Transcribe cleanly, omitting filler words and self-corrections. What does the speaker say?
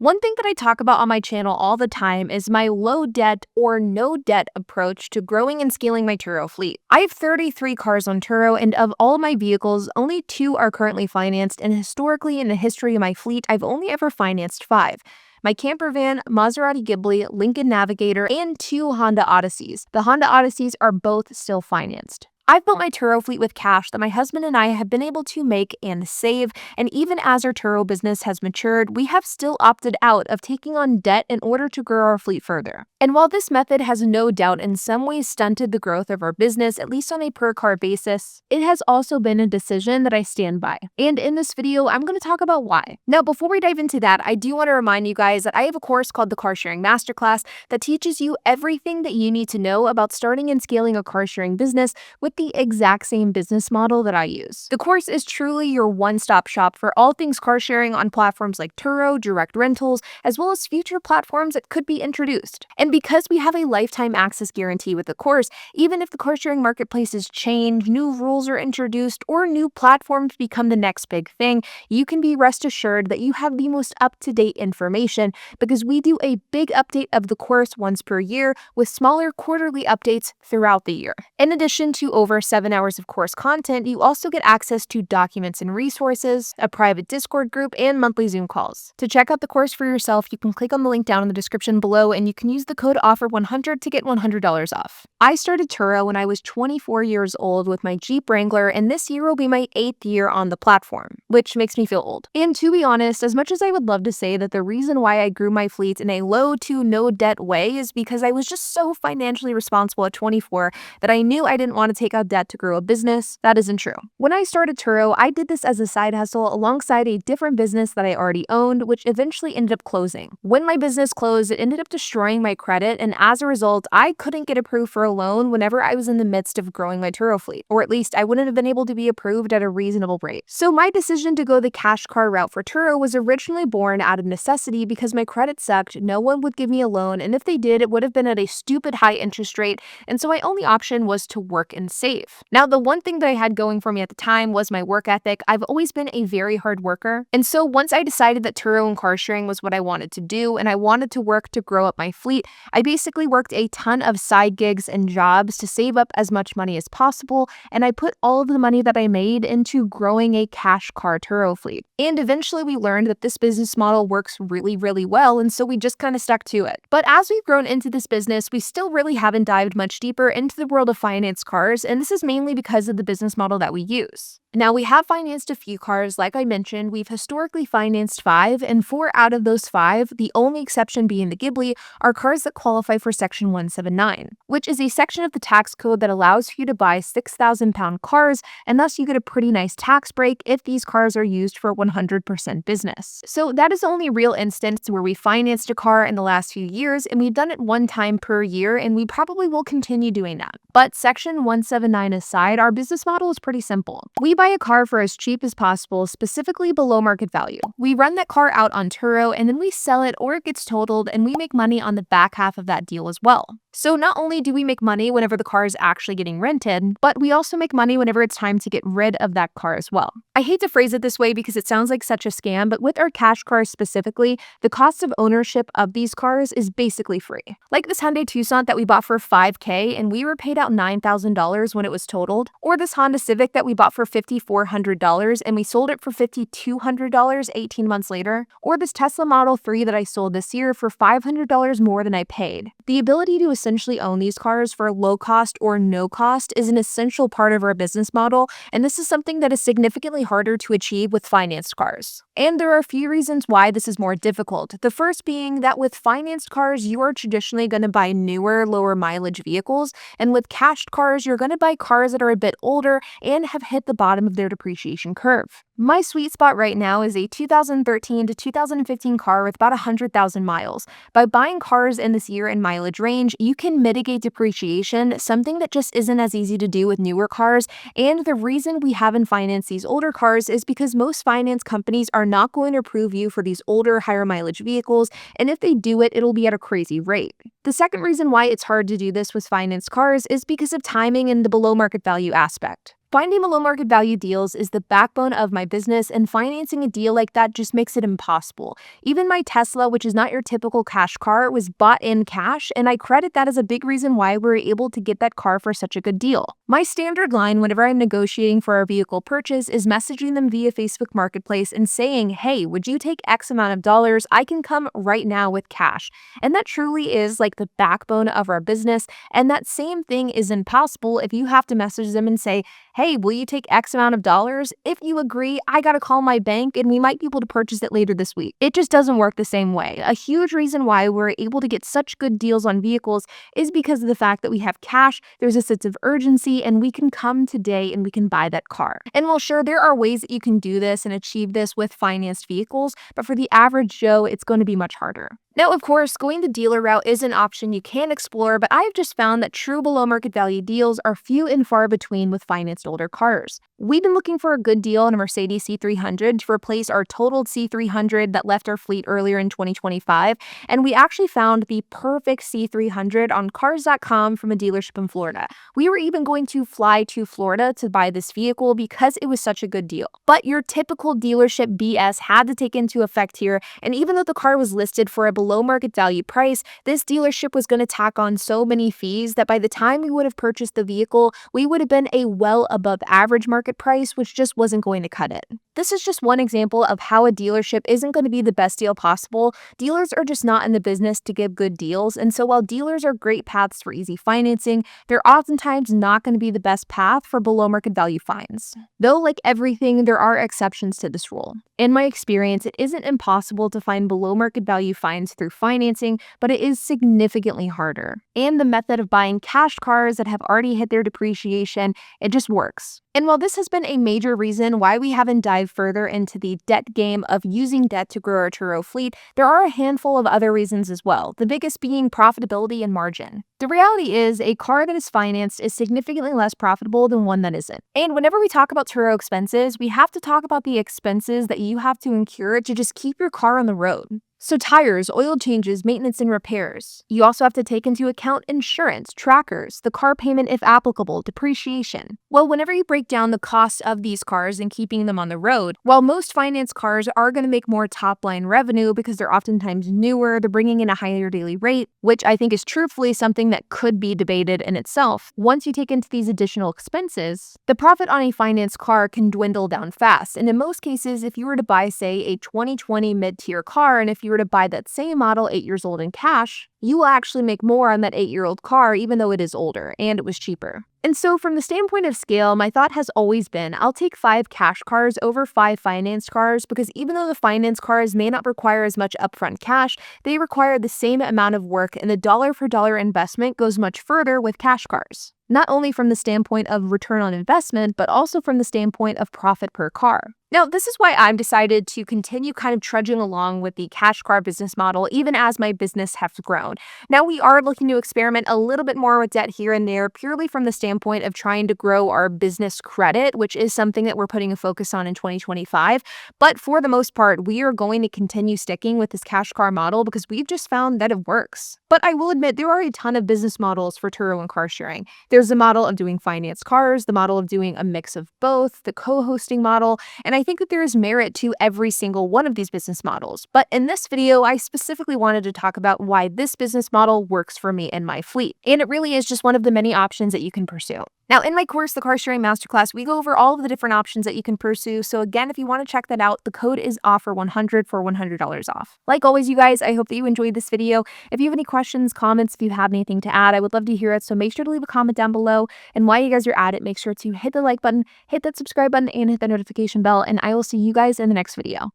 One thing that I talk about on my channel all the time is my low debt or no debt approach to growing and scaling my Turo fleet. I have 33 cars on Turo, and of all my vehicles, only 2 are currently financed, and historically in the history of my fleet, I've only ever financed 5. My camper van, Maserati Ghibli, Lincoln Navigator, and 2 Honda Odysseys. The Honda Odysseys are both still financed. I've built my Turo fleet with cash that my husband and I have been able to make and save, and even as our Turo business has matured, we have still opted out of taking on debt in order to grow our fleet further. And while this method has no doubt in some ways stunted the growth of our business, at least on a per-car basis, it has also been a decision that I stand by. And in this video, I'm going to talk about why. Now, before we dive into that, I do want to remind you guys that I have a course called the Car Sharing Masterclass that teaches you everything that you need to know about starting and scaling a car sharing business with the exact same business model that I use. The course is truly your one-stop shop for all things car sharing on platforms like Turo, direct rentals, as well as future platforms that could be introduced. And because we have a lifetime access guarantee with the course, even if the car sharing marketplaces change, new rules are introduced, or new platforms become the next big thing, you can be rest assured that you have the most up-to-date information because we do a big update of the course once per year with smaller quarterly updates throughout the year. In addition to over 7 hours of course content, you also get access to documents and resources, a private Discord group, and monthly Zoom calls. To check out the course for yourself, you can click on the link down in the description below, and you can use the code OFFER100 to get $100 off. I started Turo when I was 24 years old with my Jeep Wrangler, and this year will be my 8th year on the platform, which makes me feel old. And to be honest, as much as I would love to say that the reason why I grew my fleet in a low to no debt way is because I was just so financially responsible at 24 that I knew I didn't want to take out debt to grow a business, that isn't true. When I started Turo, I did this as a side hustle alongside a different business that I already owned, which eventually ended up closing. When my business closed, it ended up destroying my credit, and as a result, I couldn't get approved for a loan whenever I was in the midst of growing my Turo fleet, or at least I wouldn't have been able to be approved at a reasonable rate. So my decision to go the cash car route for Turo was originally born out of necessity because my credit sucked, no one would give me a loan, and if they did, it would have been at a stupid high interest rate, and so my only option was to work and save. Now, the one thing that I had going for me at the time was my work ethic. I've always been a very hard worker. And so once I decided that Turo and car sharing was what I wanted to do, and I wanted to work to grow up my fleet, I basically worked a ton of side gigs and jobs to save up as much money as possible. And I put all of the money that I made into growing a cash car Turo fleet. And eventually we learned that this business model works really, really well. And so we just kind of stuck to it. But as we've grown into this business, we still really haven't dived much deeper into the world of finance cars. And this is mainly because of the business model that we use. Now, we have financed a few cars. Like I mentioned, we've historically financed 5, and 4 out of those 5, the only exception being the Ghibli, are cars that qualify for Section 179, which is a section of the tax code that allows you to buy 6,000-pound cars, and thus you get a pretty nice tax break if these cars are used for 100% business. So that is the only real instance where we financed a car in the last few years, and we've done it one time per year, and we probably will continue doing that. But Section 179 aside, our business model is pretty simple. We buy a car for as cheap as possible, specifically below market value. We run that car out on Turo, and then we sell it or it gets totaled, and we make money on the back half of that deal as well. So not only do we make money whenever the car is actually getting rented, but we also make money whenever it's time to get rid of that car as well. I hate to phrase it this way because it sounds like such a scam, but with our cash cars specifically, the cost of ownership of these cars is basically free. Like this Hyundai Tucson that we bought for $5,000 and we were paid out $9,000 when it was totaled, or this Honda Civic that we bought for $5,400 and we sold it for $5,200 18 months later, or this Tesla Model 3 that I sold this year for $500 more than I paid. The ability to essentially own these cars for low cost or no cost is an essential part of our business model, and this is something that is significantly harder to achieve with financed cars. And there are a few reasons why this is more difficult. The first being that with financed cars, you are traditionally going to buy newer, lower mileage vehicles, and with cashed cars, you're going to buy cars that are a bit older and have hit the bottom of their depreciation curve. My sweet spot right now is a 2013 to 2015 car with about 100,000 miles. By buying cars in this year and mileage range, you can mitigate depreciation, something that just isn't as easy to do with newer cars. And the reason we haven't financed these older cars is because most finance companies are not going to approve you for these older, higher mileage vehicles, and if they do it, it'll be at a crazy rate. The second reason why it's hard to do this with financed cars is because of timing and the below market value aspect. Finding below market value deals is the backbone of my business, and financing a deal like that just makes it impossible. Even my Tesla, which is not your typical cash car, was bought in cash, and I credit that as a big reason why we were able to get that car for such a good deal. My standard line whenever I'm negotiating for our vehicle purchase is messaging them via Facebook Marketplace and saying, hey, would you take X amount of dollars? I can come right now with cash. And that truly is like the backbone of our business. And that same thing is impossible if you have to message them and say, hey, will you take X amount of dollars? If you agree, I gotta call my bank and we might be able to purchase it later this week. It just doesn't work the same way. A huge reason why we're able to get such good deals on vehicles is because of the fact that we have cash, there's a sense of urgency, and we can come today and we can buy that car. And while sure, there are ways that you can do this and achieve this with financed vehicles, but for the average Joe, it's going to be much harder. Now, of course, going the dealer route is an option you can explore, but I've just found that true below market value deals are few and far between with financed older cars. We've been looking for a good deal on a Mercedes C300 to replace our totaled C300 that left our fleet earlier in 2025, and we actually found the perfect C300 on Cars.com from a dealership in Florida. We were even going to fly to Florida to buy this vehicle because it was such a good deal. But your typical dealership BS had to take into effect here, and even though the car was listed for a below market value price, this dealership was going to tack on so many fees that by the time we would have purchased the vehicle, we would have been a well above average market price, which just wasn't going to cut it. This is just one example of how a dealership isn't going to be the best deal possible. Dealers are just not in the business to give good deals, and so while dealers are great paths for easy financing, they're oftentimes not going to be the best path for below market value finds. Though, like everything, there are exceptions to this rule. In my experience, it isn't impossible to find below market value finds through financing, but it is significantly harder. And the method of buying cash cars that have already hit their depreciation, it just works. And while this has been a major reason why we haven't dived further into the debt game of using debt to grow our Turo fleet, there are a handful of other reasons as well, the biggest being profitability and margin. The reality is, a car that is financed is significantly less profitable than one that isn't. And whenever we talk about Turo expenses, we have to talk about the expenses that you have to incur to just keep your car on the road. So tires, oil changes, maintenance and repairs. You also have to take into account insurance, trackers, the car payment if applicable, depreciation. Well, whenever you break down the cost of these cars and keeping them on the road, while most finance cars are going to make more top line revenue because they're oftentimes newer, they're bringing in a higher daily rate, which I think is truthfully something that could be debated in itself. Once you take into these additional expenses, the profit on a finance car can dwindle down fast. And in most cases, if you were to buy, say, a 2020 mid-tier car, and if you were to buy that same model 8 years old in cash, you will actually make more on that 8-year-old car even though it is older and it was cheaper. And so from the standpoint of scale, my thought has always been I'll take 5 cash cars over 5 financed cars because even though the finance cars may not require as much upfront cash, they require the same amount of work and the dollar for dollar investment goes much further with cash cars. Not only from the standpoint of return on investment, but also from the standpoint of profit per car. Now, this is why I've decided to continue kind of trudging along with the cash car business model, even as my business has grown. Now, we are looking to experiment a little bit more with debt here and there, purely from the standpoint of trying to grow our business credit, which is something that we're putting a focus on in 2025. But for the most part, we are going to continue sticking with this cash car model because we've just found that it works. But I will admit, there are a ton of business models for Turo and car sharing. There's the model of doing finance cars, the model of doing a mix of both, the co-hosting model, and I think that there is merit to every single one of these business models. But in this video, I specifically wanted to talk about why this business model works for me and my fleet. And it really is just one of the many options that you can pursue. Now, in my course, the Sharing Masterclass, we go over all of the different options that you can pursue. So again, if you want to check that out, the code is OFFER100 for $100 off. Like always, you guys, I hope that you enjoyed this video. If you have any questions, comments, if you have anything to add, I would love to hear it. So make sure to leave a comment down below. And while you guys are at it, make sure to hit the like button, hit that subscribe button, and hit the notification bell. And I will see you guys in the next video.